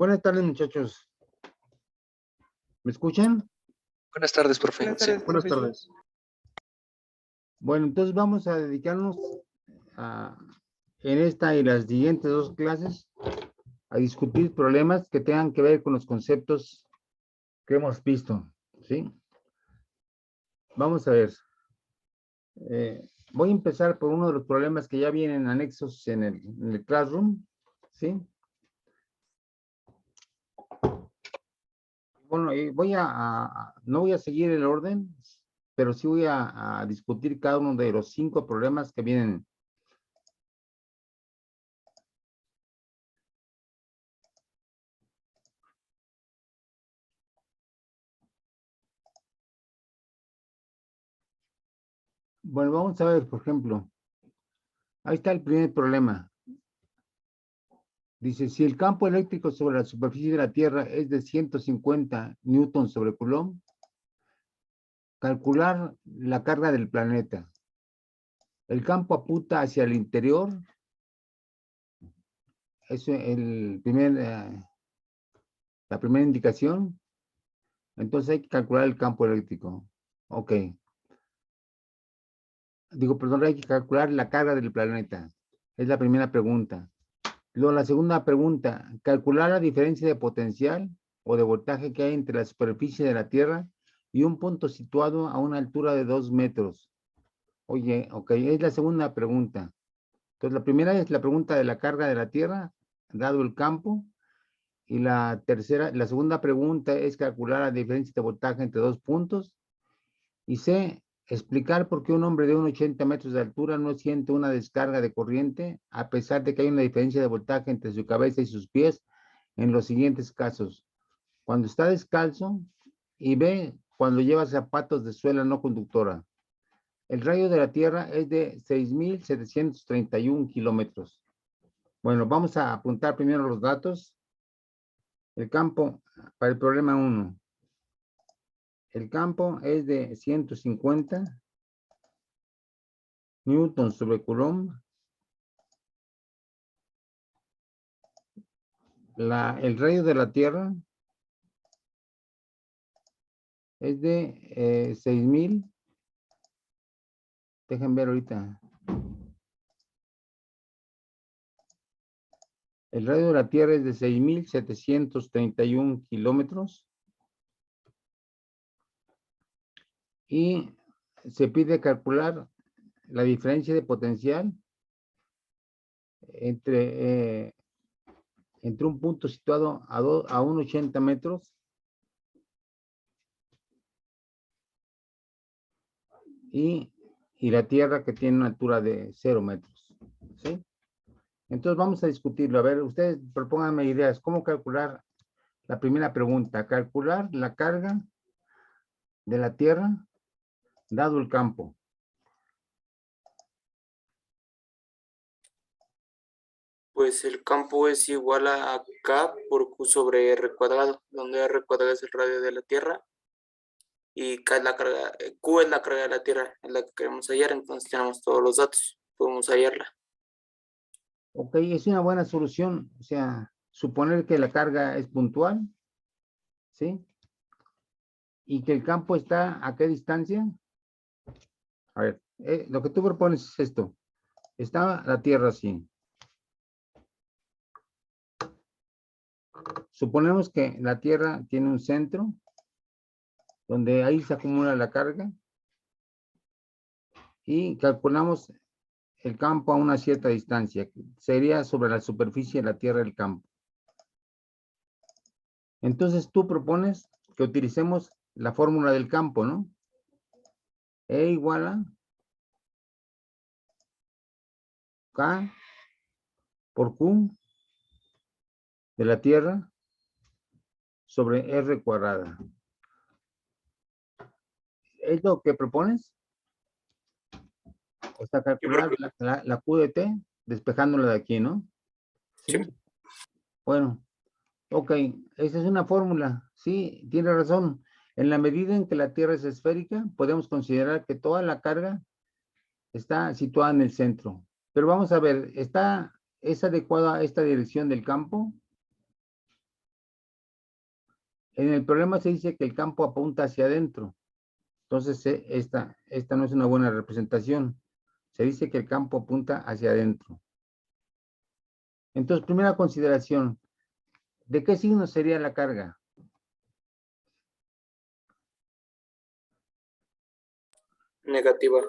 Buenas tardes, muchachos. ¿Me escuchan? Buenas tardes, profe. Buenas tardes, Buenas profesor. tardes. Bueno, entonces vamos a dedicarnos en esta y las siguientes dos clases a discutir problemas que tengan que ver con los conceptos que hemos visto, ¿sí? Vamos a ver. Voy a empezar por uno de los problemas que ya vienen anexos en el Classroom, ¿sí? Bueno, y no voy a seguir el orden, pero sí voy a discutir cada uno de los 5 problemas que vienen. Bueno, vamos a ver, por ejemplo, ahí está el primer problema. Dice, si el campo eléctrico sobre la superficie de la Tierra es de 150 newtons sobre Coulomb, calcular la carga del planeta. El campo apunta hacia el interior. Eso es la primera indicación. Entonces hay que calcular el campo eléctrico. Ok. Digo, perdón, hay que calcular la carga del planeta. Es la primera pregunta. Luego la segunda pregunta, calcular la diferencia de potencial o de voltaje que hay entre la superficie de la Tierra y un punto situado a una altura de 2 metros. Oye, ok, es la segunda pregunta. Entonces, la primera es la pregunta de la carga de la Tierra, dado el campo. Y la segunda pregunta es calcular la diferencia de voltaje entre dos puntos. Y C, explicar por qué un hombre de 1,80 metros de altura no siente una descarga de corriente, a pesar de que hay una diferencia de voltaje entre su cabeza y sus pies, en los siguientes casos. Cuando está descalzo, y B, cuando lleva zapatos de suela no conductora. El radio de la Tierra es de 6,731 kilómetros. Bueno, vamos a apuntar primero los datos. El campo para el problema 1. El campo es de 150 newtons sobre Coulomb. El radio de la Tierra es de 6,000. Dejen ver ahorita. El radio de la Tierra es de 6,731 kilómetros. Y se pide calcular la diferencia de potencial entre un punto situado a 1,80 metros y la Tierra, que tiene una altura de 0 metros. ¿Sí? Entonces vamos a discutirlo. A ver, ustedes propónganme ideas. ¿Cómo calcular la primera pregunta? Calcular la carga de la Tierra dado el campo. Pues el campo es igual a K por Q sobre R cuadrado, donde R cuadrado es el radio de la Tierra y K es la carga, Q es la carga de la Tierra, es la que queremos hallar, entonces tenemos todos los datos, podemos hallarla. Ok, es una buena solución. O sea, suponer que la carga es puntual, ¿sí? Y que el campo está a qué distancia. A ver, lo que tú propones es esto. Está la Tierra así. Suponemos que la Tierra tiene un centro donde ahí se acumula la carga y calculamos el campo a una cierta distancia. Sería sobre la superficie de la Tierra el campo. Entonces tú propones que utilicemos la fórmula del campo, ¿no? E igual a K por Q de la Tierra sobre R cuadrada. ¿Es lo que propones? O sea, calcular la Q de T, despejándola de aquí, ¿no? ¿Sí? Sí. Bueno, ok, esa es una fórmula. Sí, tiene razón. En la medida en que la Tierra es esférica, podemos considerar que toda la carga está situada en el centro. Pero vamos a ver, ¿es adecuada esta dirección del campo? En el problema se dice que el campo apunta hacia adentro. Entonces, esta no es una buena representación. Se dice que el campo apunta hacia adentro. Entonces, primera consideración, ¿de qué signo sería la carga? Negativa.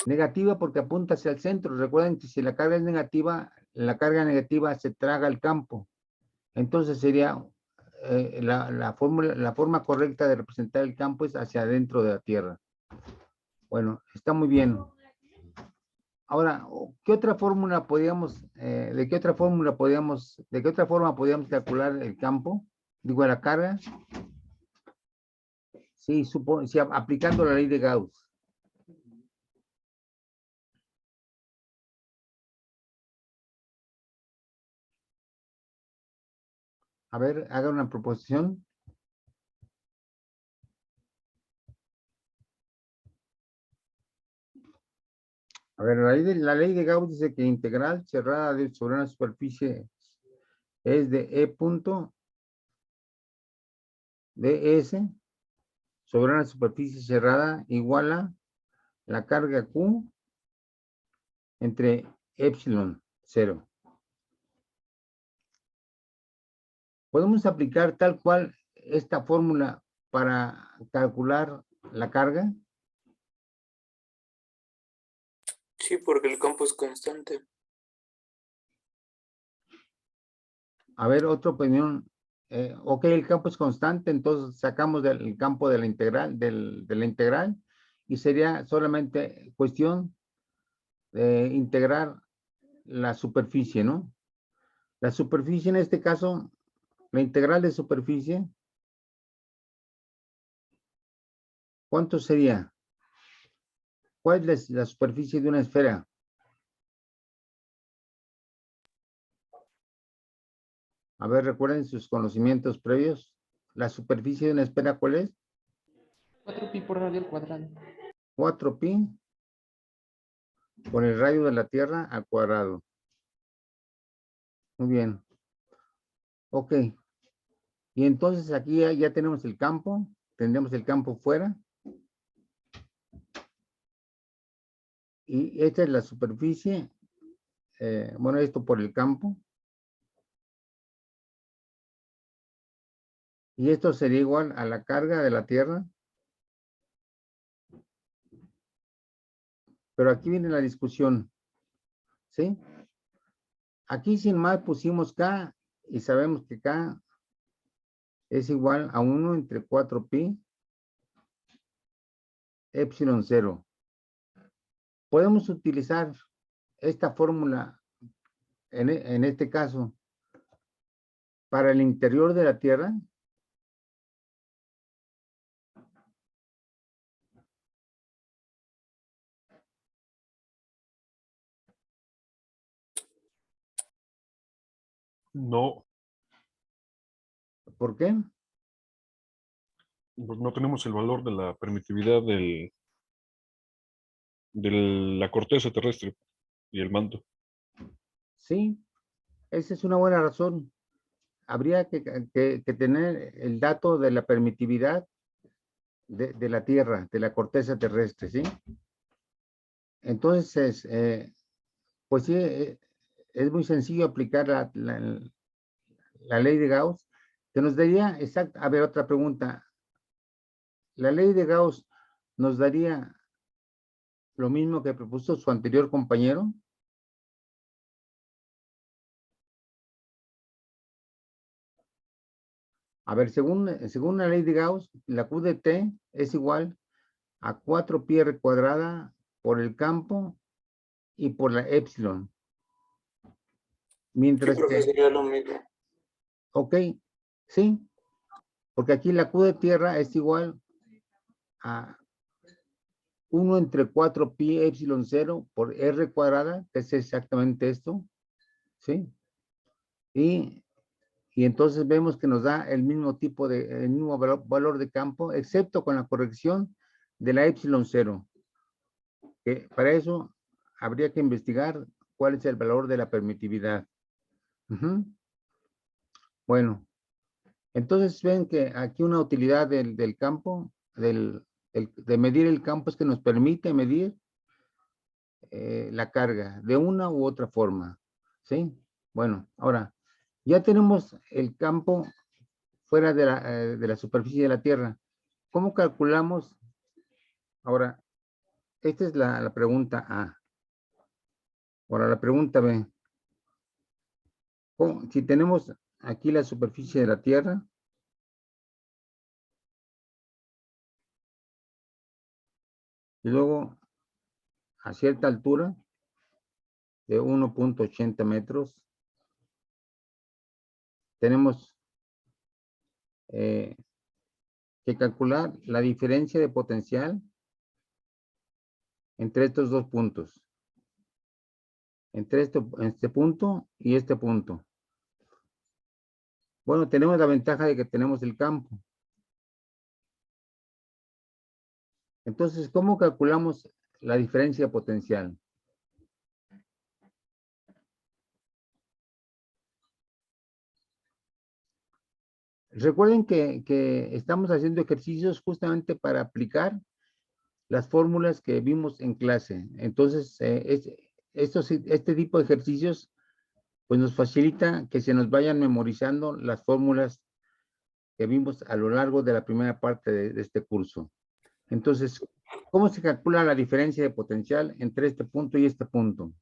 Negativa porque apunta hacia el centro. Recuerden que si la carga es negativa, la carga negativa se traga el campo. Entonces sería la forma correcta de representar el campo es hacia adentro de la Tierra. Bueno, está muy bien. Ahora, ¿qué otra fórmula podríamos, de qué otra forma podríamos calcular el campo? Digo, la carga. Sí, sí, aplicando la ley de Gauss. A ver, haga una proposición. A ver, la ley de Gauss dice que integral cerrada sobre una superficie es de E punto ds sobre una superficie cerrada igual a la carga Q entre epsilon 0. Podemos aplicar tal cual esta fórmula para calcular la carga. Sí, porque el campo es constante. A ver, otra opinión. Ok, el campo es constante, entonces sacamos del campo de la integral, de la integral, y sería solamente cuestión de integrar la superficie, ¿no? La superficie en este caso, la integral de superficie, ¿cuánto sería? ¿Cuál es la superficie de una esfera? A ver, recuerden sus conocimientos previos. La superficie de una esfera, ¿cuál es? 4pi por radio al cuadrado. 4pi por el radio de la Tierra al cuadrado. Muy bien. Ok. Y entonces aquí ya tenemos el campo. Tendremos el campo fuera. Y esta es la superficie. Bueno, esto por el campo. Y esto sería igual a la carga de la Tierra. Pero aquí viene la discusión. ¿Sí? Aquí sin más pusimos K y sabemos que K es igual a 1 entre 4pi epsilon 0. Podemos utilizar esta fórmula en este caso para el interior de la Tierra. No, ¿Por qué? pues no tenemos el valor de la permitividad de la corteza terrestre y el manto. Sí, esa es una buena razón. Habría que tener el dato de la permitividad de la Tierra, de la corteza terrestre, ¿sí? Entonces, pues sí, es muy sencillo aplicar la ley de Gauss, que nos daría, exacto, a ver, otra pregunta. La ley de Gauss nos daría lo mismo que propuso su anterior compañero. A ver, según la ley de Gauss, la Q de T es igual a 4pi r cuadrada por el campo y por la epsilon. Sí, Mientras profe, que, sería lo mismo. ok, sí, porque aquí la Q de tierra es igual a 1 entre 4pi epsilon 0 por r cuadrada, que es exactamente esto, ¿sí? Y entonces vemos que nos da el mismo tipo el mismo valor de campo, excepto con la corrección de la epsilon 0. Que para eso habría que investigar cuál es el valor de la permitividad. Bueno, Entonces ven que aquí una utilidad del campo, de medir el campo, es que nos permite medir la carga de una u otra forma. ¿Sí? Bueno, ahora, ya tenemos el campo fuera de la superficie de la Tierra. ¿Cómo calculamos? Ahora, esta es la pregunta A. Ahora, la pregunta B. Si tenemos aquí la superficie de la Tierra, y luego a cierta altura de 1.80 metros, tenemos que calcular la diferencia de potencial entre estos dos puntos. Entre este punto y este punto. Bueno, tenemos la ventaja de que tenemos el campo. Entonces, ¿cómo calculamos la diferencia potencial? Recuerden que estamos haciendo ejercicios justamente para aplicar las fórmulas que vimos en clase. Entonces, este tipo de ejercicios pues nos facilita que se nos vayan memorizando las fórmulas que vimos a lo largo de la primera parte de este curso. Entonces, ¿cómo se calcula la diferencia de potencial entre este punto y este punto?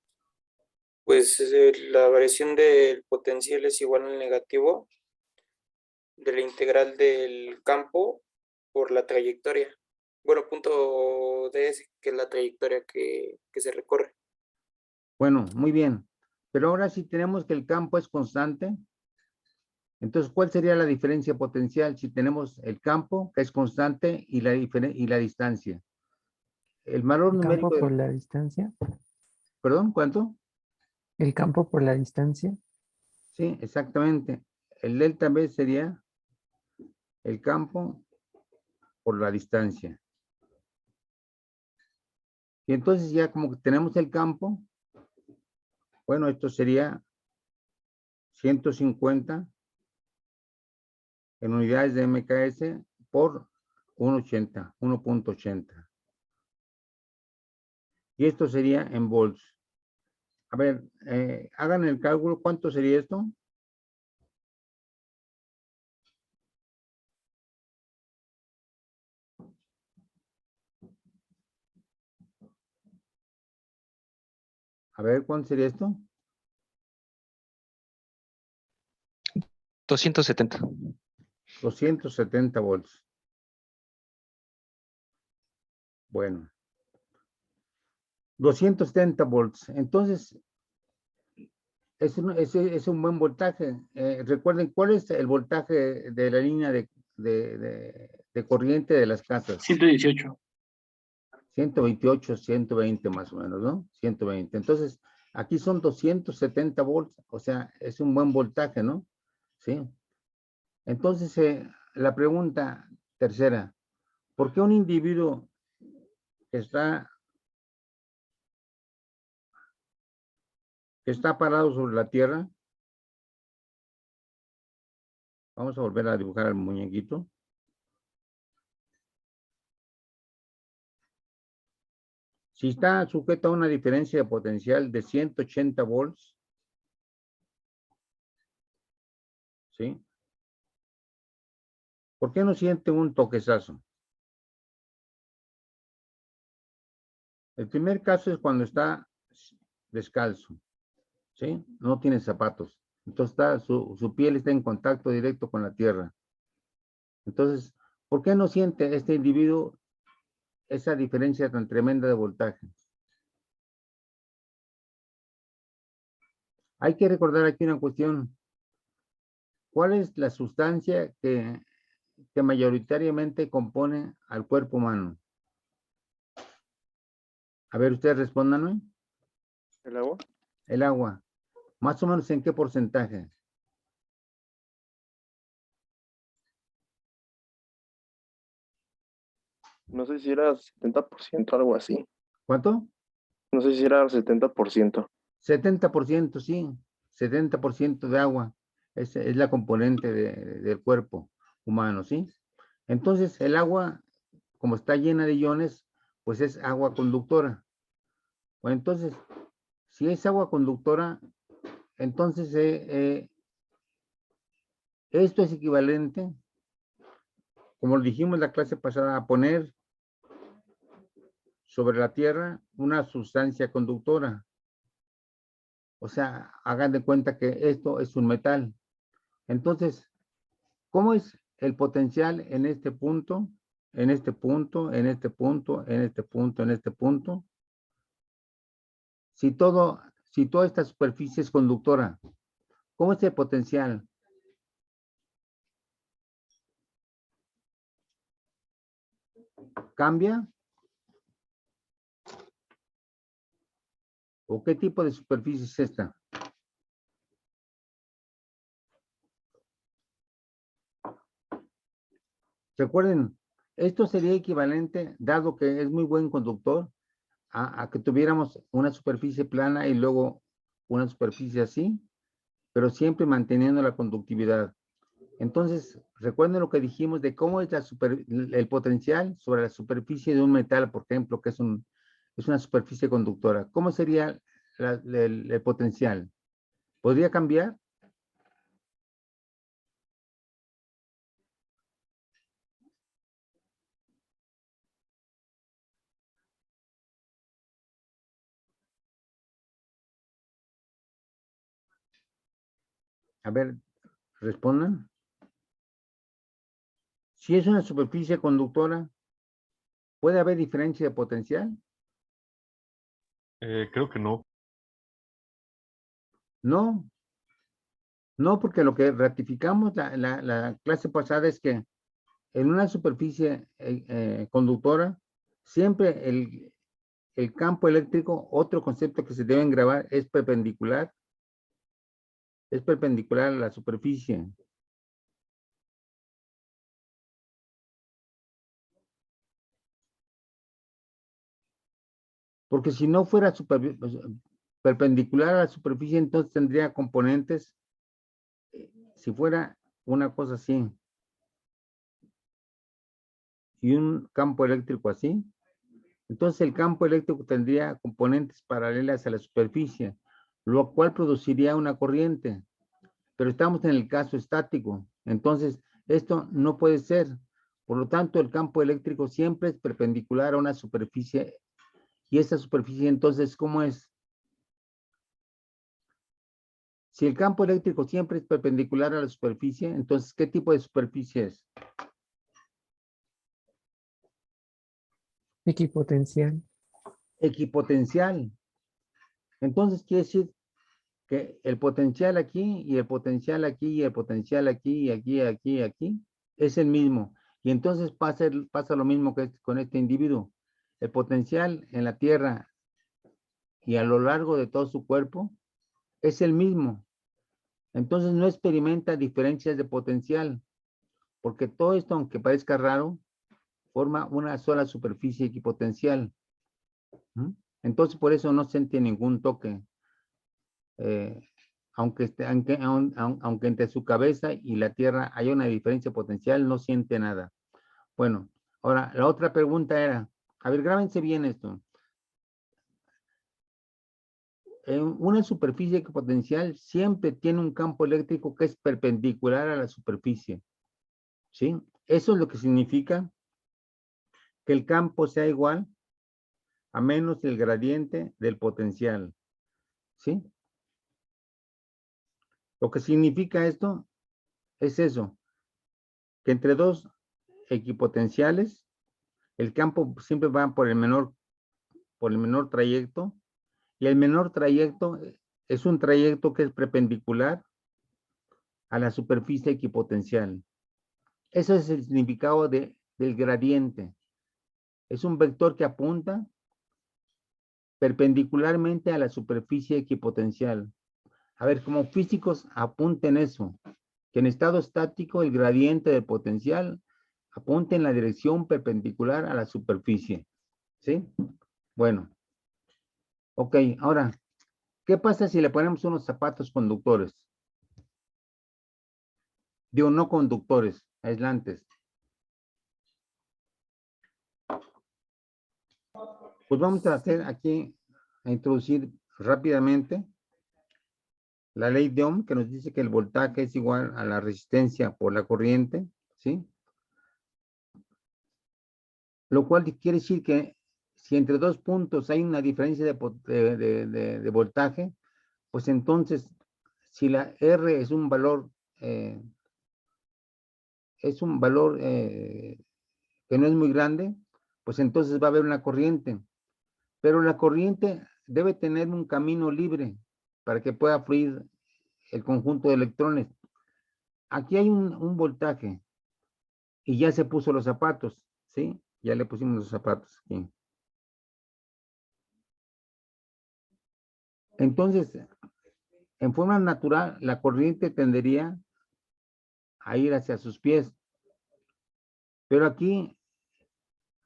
Pues la variación del potencial es igual al negativo de la integral del campo por la trayectoria. Bueno, punto DS, que es la trayectoria que se recorre. Bueno, muy bien. Pero ahora si tenemos que el campo es constante, entonces, ¿cuál sería la diferencia potencial si tenemos el campo que es constante y la distancia? El valor El numérico campo por la distancia. ¿Perdón? ¿Cuánto? El campo por la distancia. Sí, exactamente. El delta B sería el campo por la distancia. Y entonces ya como que tenemos el campo, bueno, esto sería 150 en unidades de MKS por 1.80. Y esto sería en volts. A ver, hagan el cálculo, ¿cuánto sería esto? A ver, ¿cuánto sería esto? 270. 270 volts. Bueno. 270 volts. Entonces, es un buen voltaje. Recuerden, ¿cuál es el voltaje de la línea de corriente de las casas? 118. 128, 120 más o menos, ¿no? 120. Entonces, aquí son 270 volts, o sea, es un buen voltaje, ¿no? Sí. Entonces, la pregunta tercera, ¿por qué un individuo que está parado sobre la Tierra? Vamos a volver a dibujar al muñequito. Si está sujeto a una diferencia de potencial de 180 volts, ¿sí? ¿Por qué no siente un toquezazo? El primer caso es cuando está descalzo, ¿sí? No tiene zapatos. Entonces su piel está en contacto directo con la tierra. Entonces, ¿por qué no siente este individuo esa diferencia tan tremenda de voltaje? Hay que recordar aquí una cuestión. ¿Cuál es la sustancia que mayoritariamente compone al cuerpo humano? A ver, ustedes respóndanme. ¿El agua? El agua. ¿Más o menos en qué porcentaje? No sé si era 70%, algo así. ¿Cuánto? No sé si era 70%. 70%, sí. 70% de agua. Es la componente del cuerpo humano, ¿sí? Entonces, el agua, como está llena de iones, pues es agua conductora. Bueno, entonces, si es agua conductora, entonces esto es equivalente, como lo dijimos en la clase pasada, a poner sobre la Tierra una sustancia conductora. O sea, hagan de cuenta que esto es un metal. Entonces, ¿cómo es el potencial en este punto, en este punto, en este punto, en este punto, en este punto? Si toda esta superficie es conductora, ¿cómo es el potencial? ¿Cambia? ¿O qué tipo de superficie es esta? Recuerden, esto sería equivalente, dado que es muy buen conductor, a que tuviéramos una superficie plana y luego una superficie así, pero siempre manteniendo la conductividad. Entonces, recuerden lo que dijimos de cómo es el potencial sobre la superficie de un metal, por ejemplo, que es una superficie conductora. ¿Cómo sería el potencial? ¿Podría cambiar? A ver, respondan. Si es una superficie conductora, ¿puede haber diferencia de potencial? Creo que no. No, no, porque lo que ratificamos la clase pasada es que en una superficie conductora, siempre el campo eléctrico, otro concepto que se deben grabar, es perpendicular a la superficie. Porque si no fuera perpendicular a la superficie, entonces tendría componentes, si fuera una cosa así, y un campo eléctrico así, entonces el campo eléctrico tendría componentes paralelas a la superficie, lo cual produciría una corriente. Pero estamos en el caso estático, entonces esto no puede ser. Por lo tanto, el campo eléctrico siempre es perpendicular a una superficie, y esa superficie entonces, ¿cómo es? Si el campo eléctrico siempre es perpendicular a la superficie, entonces, ¿qué tipo de superficie es? Equipotencial. Equipotencial. Entonces, quiere decir que el potencial aquí, y el potencial aquí, y el potencial aquí, y aquí, aquí, aquí, es el mismo. Y entonces pasa lo mismo que con este individuo. El potencial en la Tierra y a lo largo de todo su cuerpo es el mismo. Entonces no experimenta diferencias de potencial, porque todo esto, aunque parezca raro, forma una sola superficie equipotencial. Entonces por eso no siente ningún toque. Aunque entre su cabeza y la Tierra haya una diferencia potencial, no siente nada. Bueno, ahora la otra pregunta era, a ver, grábense bien esto. Una superficie equipotencial siempre tiene un campo eléctrico que es perpendicular a la superficie, ¿sí? Eso es lo que significa que el campo sea igual a menos el gradiente del potencial, ¿sí? Lo que significa esto es eso, que entre dos equipotenciales, el campo siempre va por el menor trayecto, y el menor trayecto es un trayecto que es perpendicular a la superficie equipotencial. Ese es el significado del gradiente. Es un vector que apunta perpendicularmente a la superficie equipotencial. A ver, como físicos, apunten eso, que en estado estático el gradiente del potencial apunta en la dirección perpendicular a la superficie. ¿Sí? Bueno. Ok, ahora, ¿qué pasa si le ponemos unos zapatos conductores? Digo, no conductores, aislantes. Pues vamos a hacer aquí, a introducir rápidamente la ley de Ohm, que nos dice que el voltaje es igual a la resistencia por la corriente, ¿sí? Lo cual quiere decir que si entre dos puntos hay una diferencia de voltaje, pues entonces, si la R es un valor que no es muy grande, pues entonces va a haber una corriente. Pero la corriente debe tener un camino libre para que pueda fluir el conjunto de electrones. Aquí hay un voltaje y ya se puso los zapatos, ¿sí? Ya le pusimos los zapatos aquí. Entonces, en forma natural, la corriente tendería a ir hacia sus pies. Pero aquí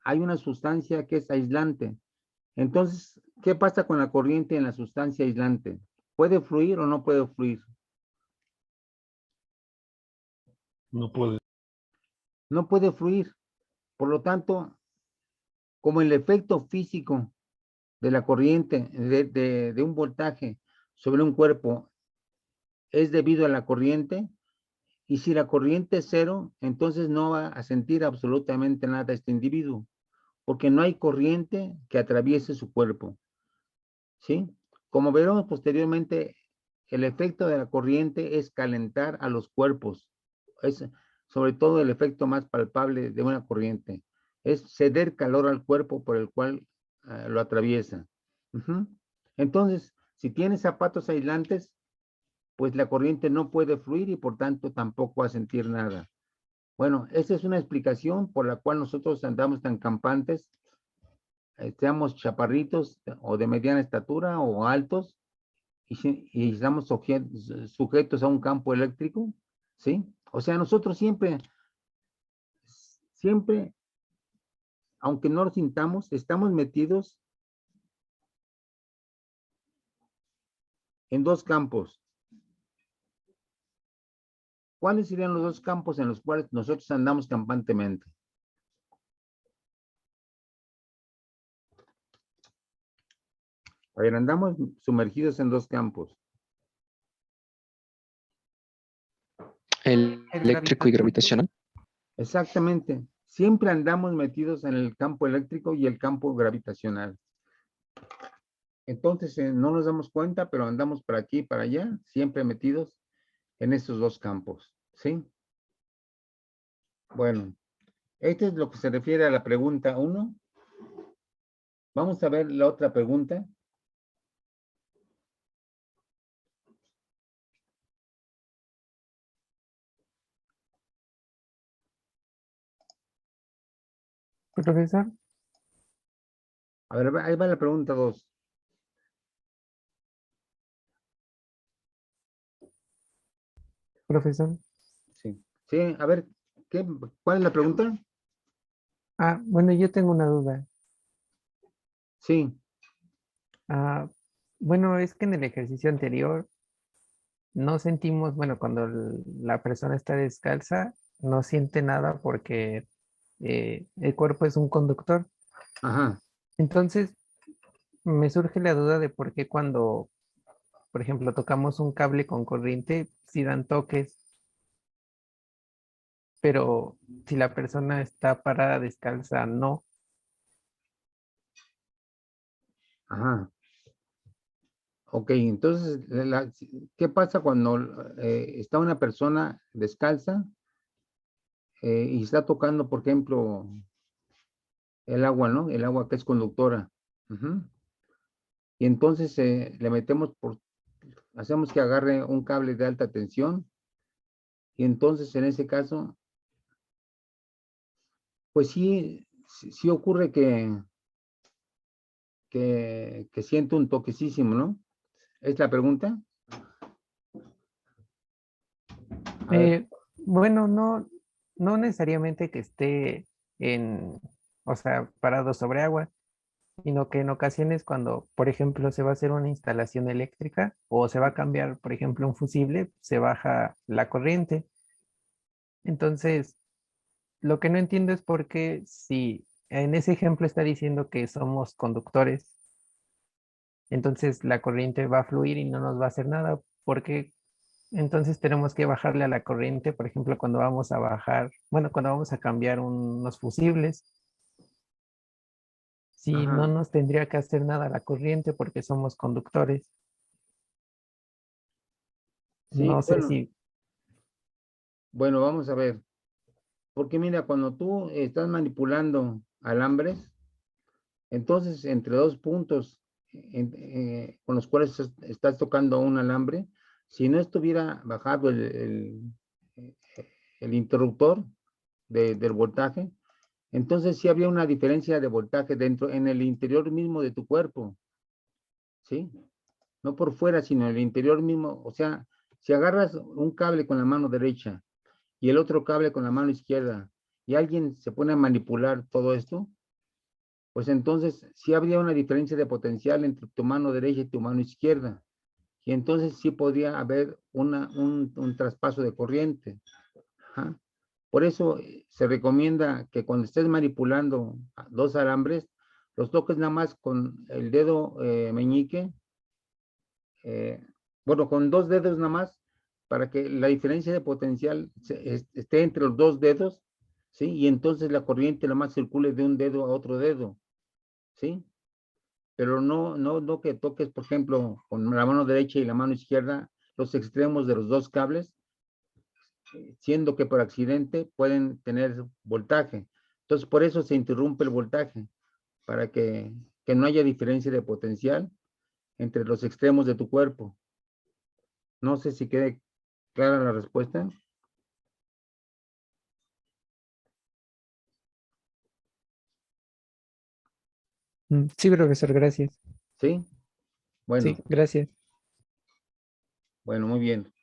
hay una sustancia que es aislante. Entonces, ¿qué pasa con la corriente en la sustancia aislante? ¿Puede fluir o no puede fluir? No puede. No puede fluir. Por lo tanto, como el efecto físico de la corriente, de un voltaje sobre un cuerpo es debido a la corriente, y si la corriente es cero, entonces no va a sentir absolutamente nada este individuo, porque no hay corriente que atraviese su cuerpo, ¿sí? Como veremos posteriormente, el efecto de la corriente es calentar a los cuerpos. Es sobre todo el efecto más palpable de una corriente. Es ceder calor al cuerpo por el cual lo atraviesa. Entonces, si tienes zapatos aislantes, pues la corriente no puede fluir y por tanto tampoco va a sentir nada. Bueno, esa es una explicación por la cual nosotros andamos tan campantes, seamos chaparritos o de mediana estatura o altos, y estamos sujetos a un campo eléctrico, ¿sí? O sea, nosotros siempre, aunque no lo sintamos, estamos metidos en dos campos. ¿Cuáles serían los dos campos en los cuales nosotros andamos campantemente? A ver, andamos sumergidos en dos campos. El eléctrico y gravitacional. Exactamente. Siempre andamos metidos en el campo eléctrico y el campo gravitacional. Entonces, no nos damos cuenta, pero andamos para aquí y para allá, siempre metidos en estos dos campos, ¿sí? Bueno, esto es lo que se refiere a la pregunta 1. Vamos a ver la otra pregunta. Profesor, A ver, ahí va la pregunta 2. profesor. Sí, sí, a ver, ¿cuál es la pregunta? Bueno, yo tengo una duda. Sí, Bueno, es que en el ejercicio anterior no sentimos, bueno, cuando la persona está descalza, no siente nada porque el cuerpo es un conductor. ajá, Entonces, me surge la duda de por qué cuando, por ejemplo, tocamos un cable con corriente, sí dan toques, pero si la persona está parada descalza, no. ajá. Ok, entonces, ¿qué pasa cuando está una persona descalza y está tocando, por ejemplo, el agua, ¿no? El agua que es conductora. Ujú. Y entonces le metemos hacemos que agarre un cable de alta tensión y entonces en ese caso, pues sí ocurre que siente un toquecísimo, ¿no? ¿Es la pregunta? A ver, Bueno, no necesariamente que esté o sea, parado sobre agua, sino que en ocasiones cuando, por ejemplo, se va a hacer una instalación eléctrica o se va a cambiar, por ejemplo, un fusible, se baja la corriente Entonces, lo que no entiendo es por qué si en ese ejemplo está diciendo que somos conductores, entonces la corriente va a fluir y no nos va a hacer nada, porque entonces tenemos que bajarle a la corriente, por ejemplo, cuando vamos a bajar, bueno, cuando vamos a cambiar unos fusibles, si no Ajá. nos tendría que hacer nada la corriente porque somos conductores. Sí, No sé si, bueno, vamos a ver. Porque mira, cuando tú estás manipulando alambres, entonces entre dos puntos con los cuales estás tocando un alambre, si no estuviera bajado el interruptor del voltaje, entonces sí habría una diferencia de voltaje dentro, en el interior mismo de tu cuerpo, ¿sí? No por fuera, sino en el interior mismo. O sea, si agarras un cable con la mano derecha y el otro cable con la mano izquierda, y alguien se pone a manipular todo esto, pues entonces sí habría una diferencia de potencial entre tu mano derecha y tu mano izquierda. Y entonces sí podría haber un traspaso de corriente. Ajá. Por eso se recomienda que cuando estés manipulando dos alambres, los toques nada más con el dedo meñique, eh, bueno, con dos dedos nada más, para que la diferencia de potencial esté entre los dos dedos, ¿sí? Y entonces la corriente nada más circule de un dedo a otro dedo, ¿sí? Pero no que toques, por ejemplo, con la mano derecha y la mano izquierda, los extremos de los dos cables, siendo que por accidente pueden tener voltaje. Entonces, por eso se interrumpe el voltaje, para que no haya diferencia de potencial entre los extremos de tu cuerpo. No sé si quede clara la respuesta. sí, profesor, gracias. ¿Sí? Sí, Bueno, gracias. bueno, muy bien.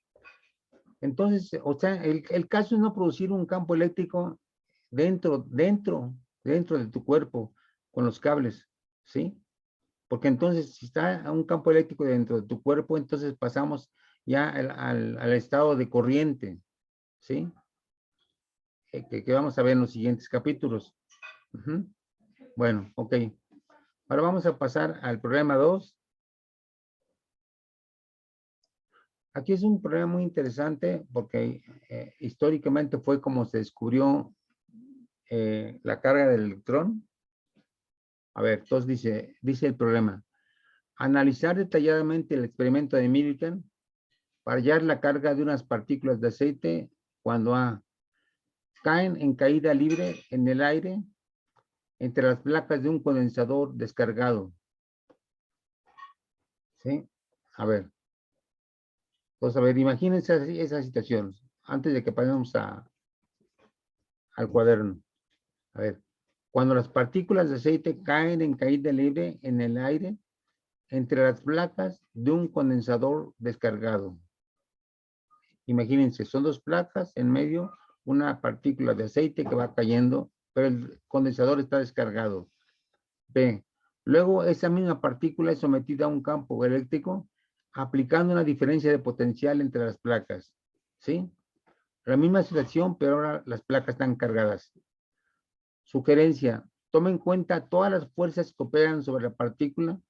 Entonces, o sea, el caso es no producir un campo eléctrico dentro de tu cuerpo con los cables, ¿sí? Porque entonces, si está un campo eléctrico dentro de tu cuerpo, entonces pasamos ya al estado de corriente, ¿sí? Que vamos a ver en los siguientes capítulos. Ujú. Bueno, ok. Ahora vamos a pasar al problema 2. Aquí es un problema muy interesante porque históricamente fue como se descubrió la carga del electrón. A ver, entonces dice el problema. Analizar detalladamente el experimento de Millikan para hallar la carga de unas partículas de aceite cuando caen en caída libre en el aire entre las placas de un condensador descargado. ¿Sí? A ver. Pues a ver, imagínense esa situación antes de que pasemos al cuaderno. A ver, cuando las partículas de aceite caen en caída libre en el aire entre las placas de un condensador descargado. Imagínense, son dos placas en medio, una partícula de aceite que va cayendo, pero el condensador está descargado. B. Luego esa misma partícula es sometida a un campo eléctrico aplicando una diferencia de potencial entre las placas. ¿Sí? La misma situación, pero ahora las placas están cargadas. Sugerencia, toma en cuenta todas las fuerzas que operan sobre la partícula.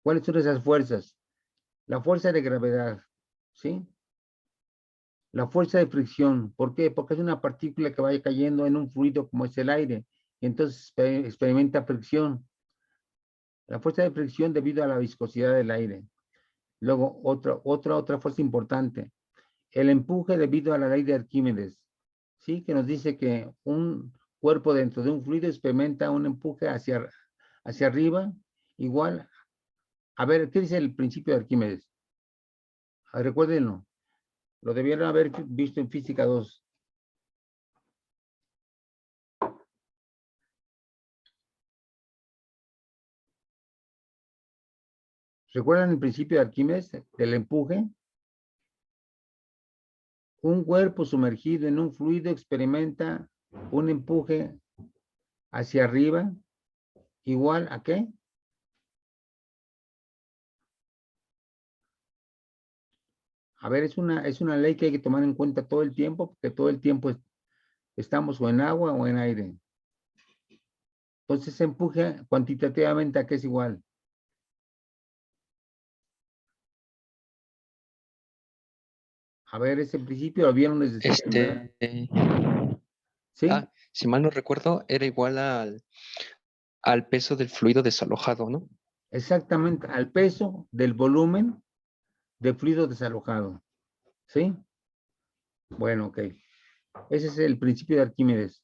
¿Cuáles son esas fuerzas? La fuerza de gravedad, ¿sí? La fuerza de fricción. ¿Por qué? Porque es una partícula que vaya cayendo en un fluido como es el aire, y entonces experimenta fricción. La fuerza de fricción debido a la viscosidad del aire. Luego, otra fuerza importante. El empuje debido a la ley de Arquímedes, ¿sí? Que nos dice que un cuerpo dentro de un fluido experimenta un empuje hacia arriba, igual. A ver, ¿qué dice el principio de Arquímedes? Recuérdenlo. Lo debieron haber visto en Física 2. ¿Recuerdan el principio de Arquímedes del empuje? Un cuerpo sumergido en un fluido experimenta un empuje hacia arriba, igual a ¿qué? a ver, es una ley que hay que tomar en cuenta todo el tiempo, porque todo el tiempo estamos o en agua o en aire. Entonces se empuje cuantitativamente a que es igual. A ver, ese principio lo vieron desde siempre, ¿verdad? ¿Sí? Si mal no recuerdo, era igual al peso del fluido desalojado, ¿no? Exactamente, al peso del volumen de fluido desalojado. ¿Sí? Bueno, ok. Ese es el principio de Arquímedes.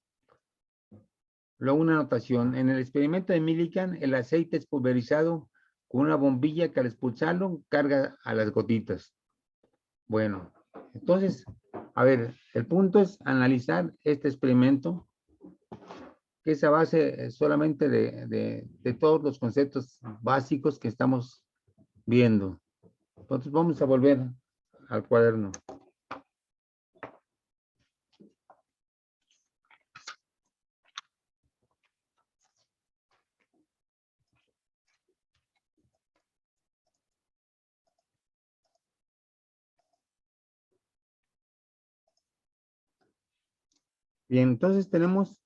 Luego una anotación. En el experimento de Millikan, el aceite es pulverizado con una bombilla que al expulsarlo carga a las gotitas. Bueno, entonces, a ver, el punto es analizar este experimento, que es a base solamente de todos los conceptos básicos que estamos viendo. Entonces vamos a volver al cuaderno. Bien, entonces tenemos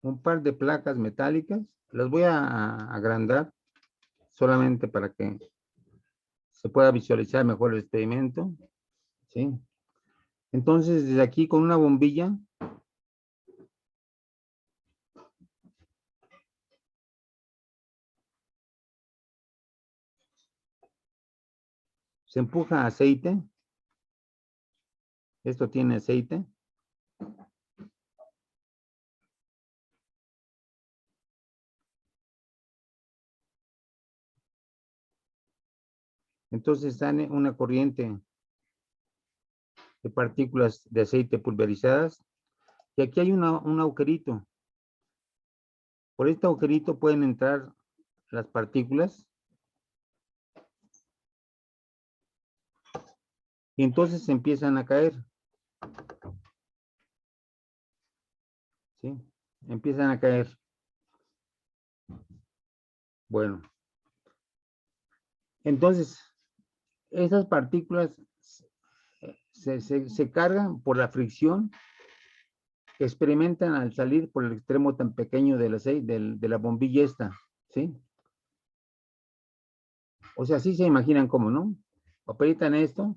un par de placas metálicas. Las voy a agrandar solamente para que se pueda visualizar mejor el experimento. ¿Sí? Entonces, desde aquí con una bombilla, se empuja aceite. Esto tiene aceite. Entonces sale una corriente de partículas de aceite pulverizadas. Y aquí hay un agujerito. Por este agujerito pueden entrar las partículas. Y entonces empiezan a caer. ¿Sí? Empiezan a caer. Bueno. Entonces, esas partículas se cargan por la fricción que experimentan al salir por el extremo tan pequeño del aceite, de la bombilla esta. ¿Sí? O sea, sí se imaginan cómo, ¿no? Aprietan esto,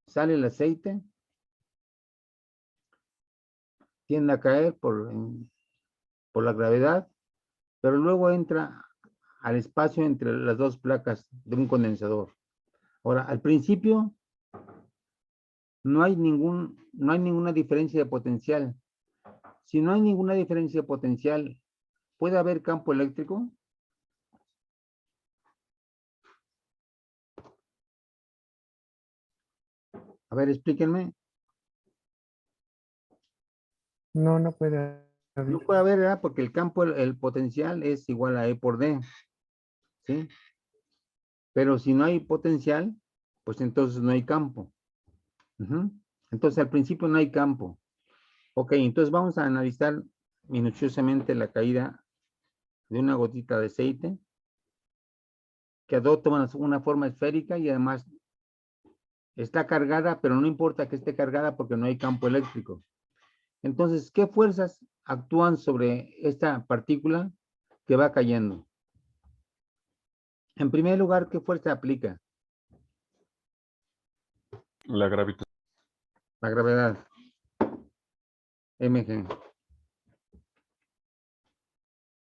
sale el aceite, tiende a caer por la gravedad, pero luego entra al espacio entre las dos placas de un condensador. Ahora, al principio no hay ninguna diferencia de potencial. Si no hay ninguna diferencia de potencial, ¿puede haber campo eléctrico? A ver, explíquenme. No, no puede No haber. puede haber, ¿verdad? Porque el campo, el potencial es igual a E por D. ¿Sí? Pero si no hay potencial, pues entonces no hay campo. Entonces al principio no hay campo. Ok, entonces vamos a analizar minuciosamente la caída de una gotita de aceite que adopta una forma esférica y además está cargada, pero no importa que esté cargada porque no hay campo eléctrico. Entonces, ¿qué fuerzas actúan sobre esta partícula que va cayendo? En primer lugar, ¿qué fuerza aplica? La gravitación. La gravedad. Mg.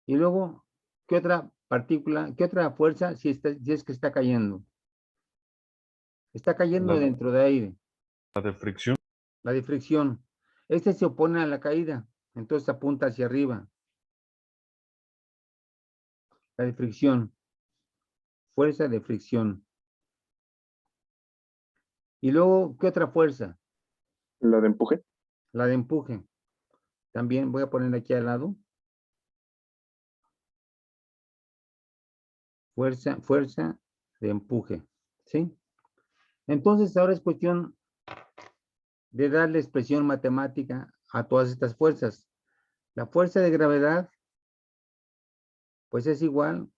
Y luego, ¿qué otra partícula, qué otra fuerza si es que está cayendo? Está cayendo La, dentro de aire. la de fricción. La de fricción. Este se opone a la caída, entonces apunta hacia arriba. La de fricción. Fuerza de fricción. Y luego, ¿qué otra fuerza? La de empuje. La de empuje. También voy a poner aquí al lado. Fuerza de empuje. ¿Sí? Entonces, ahora es cuestión de darle expresión matemática a todas estas fuerzas. La fuerza de gravedad, pues es igual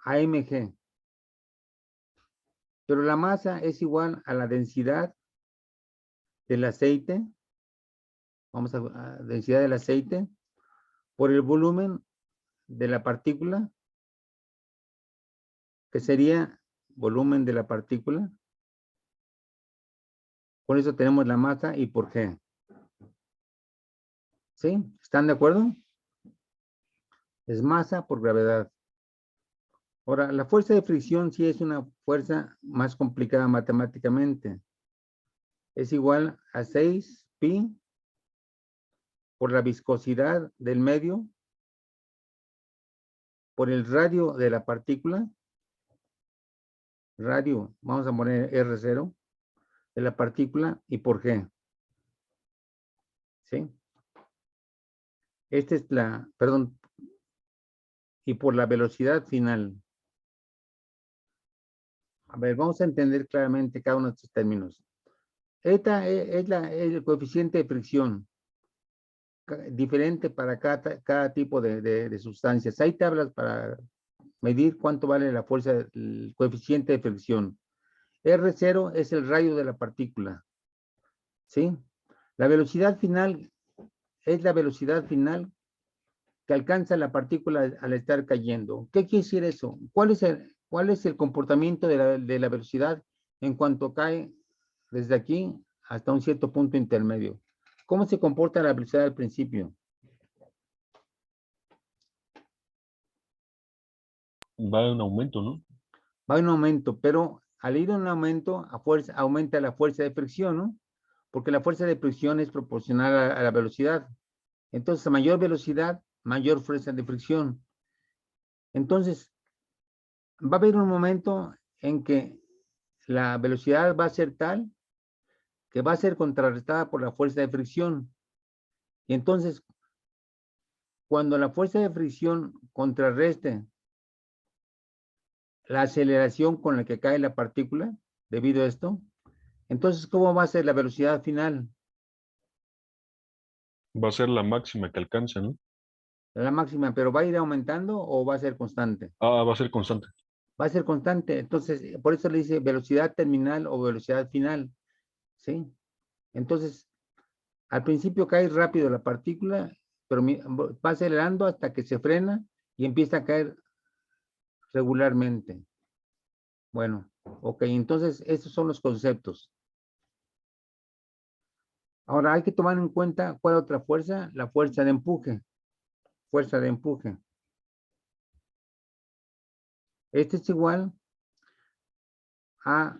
AMG. Pero la masa es igual a la densidad del aceite. Vamos a densidad del aceite por el volumen de la partícula, que sería volumen de la partícula. Por eso tenemos la masa y por G. ¿Sí? ¿Están de acuerdo? Es masa por gravedad. Ahora, la fuerza de fricción sí es una fuerza más complicada matemáticamente. Es igual a 6pi por la viscosidad del medio por el radio de la partícula. Radio, vamos a poner R0 de la partícula y por G. ¿Sí? Esta es la, perdón, y por la velocidad final. A ver, vamos a entender claramente cada uno de estos términos. Esta es el coeficiente de fricción, diferente para cada tipo de sustancias. Hay tablas para medir cuánto vale la fuerza, el coeficiente de fricción. R0 es el radio de la partícula. ¿Sí? La velocidad final es la velocidad final que alcanza la partícula al estar cayendo. ¿Qué quiere decir eso? ¿Cuál es el comportamiento de la velocidad en cuanto cae desde aquí hasta un cierto punto intermedio? ¿Cómo se comporta la velocidad al principio? Va en aumento, ¿no? Va en aumento, pero al ir en aumento, aumenta la fuerza de fricción, ¿no? Porque la fuerza de fricción es proporcional a la velocidad. Entonces, a mayor velocidad, mayor fuerza de fricción. Entonces, va a haber un momento en que la velocidad va a ser tal que va a ser contrarrestada por la fuerza de fricción. Y entonces, cuando la fuerza de fricción contrarreste la aceleración con la que cae la partícula, debido a esto, entonces, ¿cómo va a ser la velocidad final? Va a ser la máxima que alcanza, ¿no? La máxima, pero ¿va a ir aumentando o va a ser constante? Ah, va a ser constante. Va a ser constante. Entonces, por eso le dice velocidad terminal o velocidad final. ¿Sí? Entonces, al principio cae rápido la partícula, pero va acelerando hasta que se frena y empieza a caer regularmente. Bueno, ok, entonces estos son los conceptos. Ahora hay que tomar en cuenta cuál otra fuerza, la fuerza de empuje. Fuerza de empuje. Este es igual a